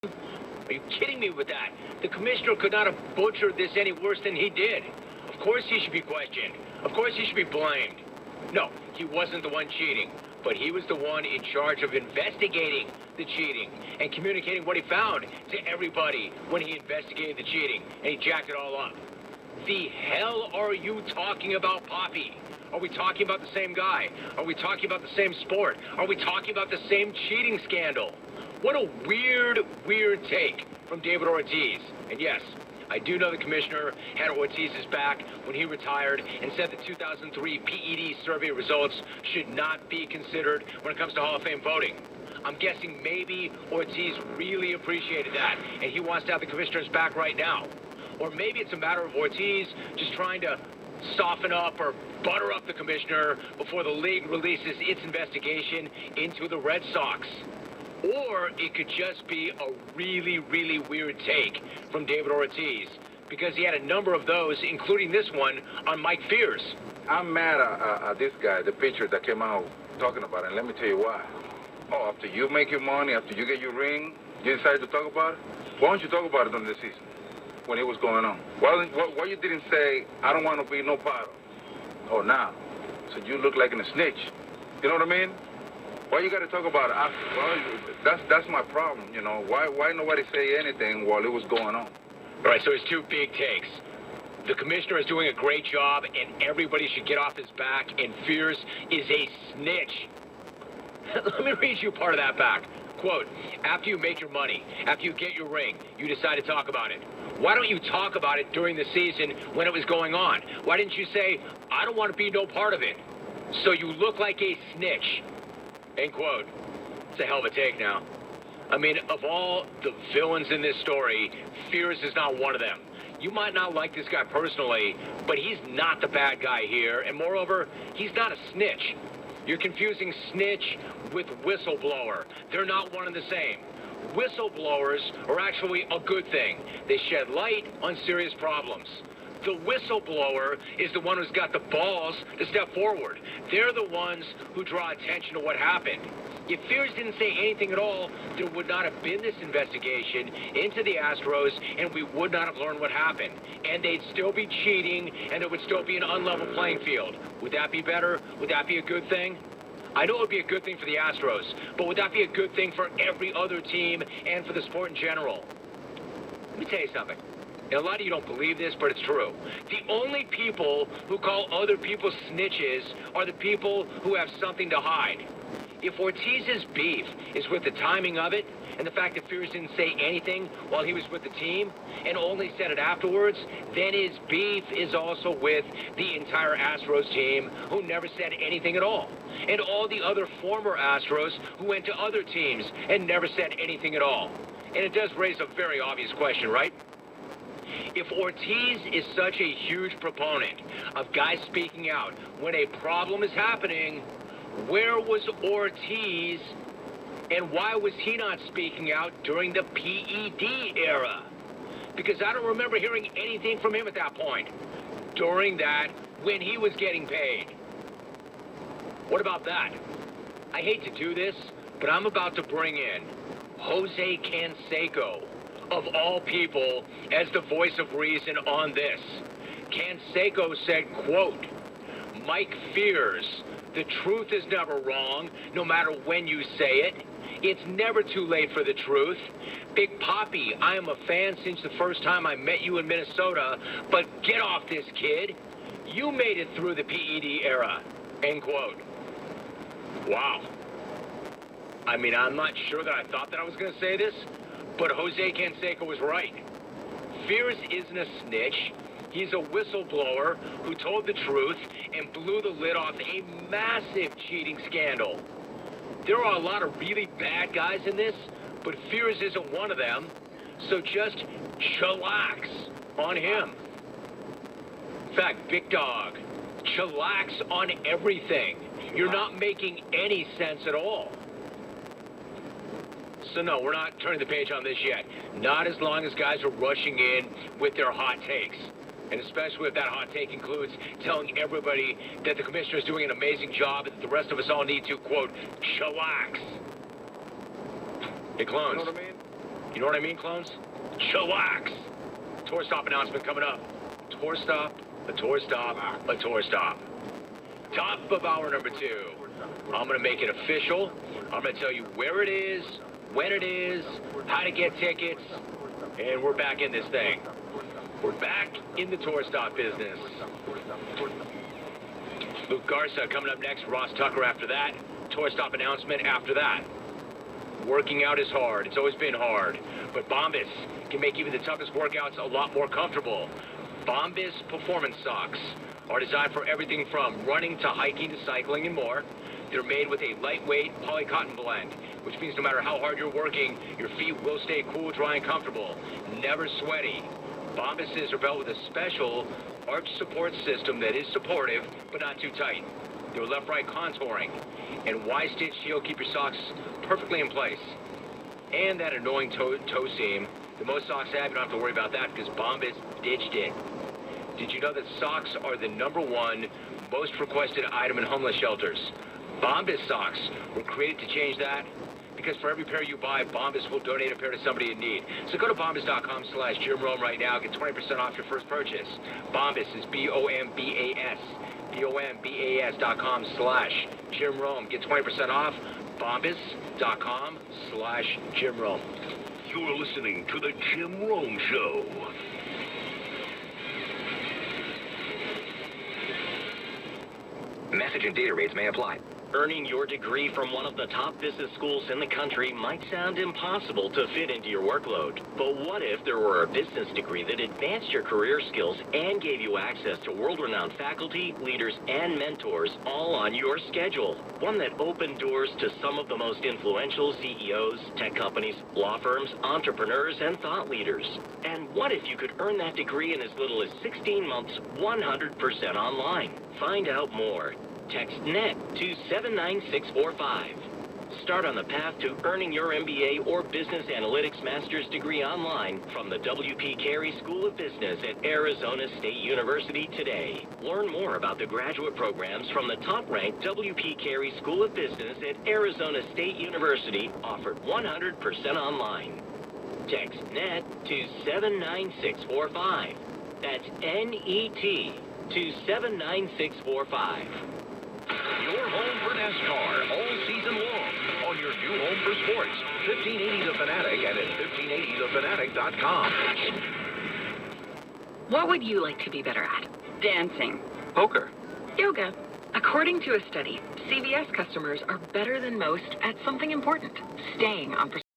Are you kidding me with that? The commissioner could not have butchered this any worse than he did. Of course he should be questioned. Of course he should be blamed. No, he wasn't the one cheating, but he was the one in charge of investigating the cheating and communicating what he found to everybody when he investigated the cheating, and he jacked it all up. The hell are you talking about, Poppy? Are we talking about the same guy? Are we talking about the same sport? Are we talking about the same cheating scandal? What a weird take from David Ortiz. And yes, I do know the commissioner had Ortiz's back when he retired and said the 2003 PED survey results should not be considered when it comes to Hall of Fame voting. I'm guessing maybe Ortiz really appreciated that, and he wants to have the commissioner's back right now. Or maybe it's a matter of Ortiz just trying to soften up or butter up the commissioner before the league releases its investigation into the Red Sox. Or it could just be a really weird take from David Ortiz, because he had a number of those, including this one, on Mike Fears. I'm mad at this guy, the pitcher that came out talking about it, and let me tell you why. Oh, after you make your money, after you get your ring, you decide to talk about it? Why don't you talk about it during the season, when it was going on? Why you didn't say, I don't want to be no part of it? Oh, now. So you look like a snitch. You know what I mean? Why you got to talk about it after? Well, that's my problem, you know. Why nobody say anything while it was going on? All right, so it's two big takes. The commissioner is doing a great job, and everybody should get off his back, and Fears is a snitch. Let me read you part of that back. Quote, after you make your money, after you get your ring, you decide to talk about it. Why don't you talk about it during the season when it was going on? Why didn't you say, I don't want to be no part of it? So you look like a snitch. End quote. It's a hell of a take now. I mean, of all the villains in this story, Fears is not one of them. You might not like this guy personally, but he's not the bad guy here, and moreover, he's not a snitch. You're confusing snitch with whistleblower. They're not one and the same. Whistleblowers are actually a good thing. They shed light on serious problems. The whistleblower is the one who's got the balls to step forward. They're the ones who draw attention to what happened. If Fears didn't say anything at all, there would not have been this investigation into the Astros, and we would not have learned what happened. And they'd still be cheating, and there would still be an unlevel playing field. Would that be better? Would that be a good thing? I know it would be a good thing for the Astros, but would that be a good thing for every other team and for the sport in general? Let me tell you something. And a lot of you don't believe this, but it's true. The only people who call other people snitches are the people who have something to hide. If Ortiz's beef is with the timing of it, and the fact that Fears didn't say anything while he was with the team, and only said it afterwards, then his beef is also with the entire Astros team, who never said anything at all. And all the other former Astros who went to other teams and never said anything at all. And it does raise a very obvious question, right? If Ortiz is such a huge proponent of guys speaking out when a problem is happening, where was Ortiz, and why was he not speaking out during the PED era? Because I don't remember hearing anything from him at that point. During that, when he was getting paid. What about that? I hate to do this, but I'm about to bring in Jose Canseco, of all people, as the voice of reason on this. Canseco said, quote, Mike Fears, the truth is never wrong, no matter when you say it. It's never too late for the truth. Big Poppy, I am a fan since the first time I met you in Minnesota, but get off this, kid. You made it through the PED era. End quote. Wow. I mean, I'm not sure that I thought that I was going to say this, but Jose Canseco was right. Fears isn't a snitch. He's a whistleblower who told the truth and blew the lid off a massive cheating scandal. There are a lot of really bad guys in this, but Fears isn't one of them, so just chillax on him. In fact, Big Dog, chillax on everything. You're not making any sense at all. So no, we're not turning the page on this yet. Not as long as guys are rushing in with their hot takes. And especially if that hot take includes telling everybody that the commissioner is doing an amazing job and that the rest of us all need to, quote, chillax. Hey, Clones. You know what I mean? You know what I mean, clones? Chillax. Tour stop announcement coming up. Tour stop, a tour stop, a tour stop. Top of hour number 2. I'm gonna make it official. I'm gonna tell you where it is, when it is, how to get tickets, and we're back in this thing. We're back in the tour stop business. Luke Garza coming up next, Ross Tucker after that, tour stop announcement after that. Working out is hard. It's always been hard. But Bombas can make even the toughest workouts a lot more comfortable. Bombas Performance Socks are designed for everything from running to hiking to cycling and more. They're made with a lightweight polycotton blend, which means no matter how hard you're working, your feet will stay cool, dry, and comfortable. Never sweaty. Bombases are built with a special arch support system that is supportive, but not too tight. They're left-right contouring. And Y-stitch heel keep your socks perfectly in place. And that annoying toe seam. The most socks have, you don't have to worry about that because Bombas ditched it. Did you know that socks are the #1 most requested item in homeless shelters? Bombas socks were created to change that because for every pair you buy, Bombas will donate a pair to somebody in need. So go to bombas.com/Jim Rome right now. Get 20% off your first purchase. Bombas is B-O-M-B-A-S. bombas.com/Jim Rome. Get 20% off. Bombas.com/Jim Rome. You're listening to The Jim Rome Show. Message and data rates may apply. Earning your degree from one of the top business schools in the country might sound impossible to fit into your workload. But what if there were a business degree that advanced your career skills and gave you access to world-renowned faculty, leaders, and mentors all on your schedule? One that opened doors to some of the most influential CEOs, tech companies, law firms, entrepreneurs, and thought leaders. And what if you could earn that degree in as little as 16 months, 100% online? Find out more. Text NET to 79645. Start on the path to earning your MBA or Business Analytics Master's degree online from the W.P. Carey School of Business at Arizona State University today. Learn more about the graduate programs from the top-ranked W.P. Carey School of Business at Arizona State University, offered 100% online. Text NET to 79645. That's N-E-T to 79645. Your home for NASCAR all season long on your new home for sports. 1580 The Fanatic and at 1580thefanatic.com. What would you like to be better at? Dancing. Poker. Yoga. According to a study, CVS customers are better than most at something important, staying on prescription.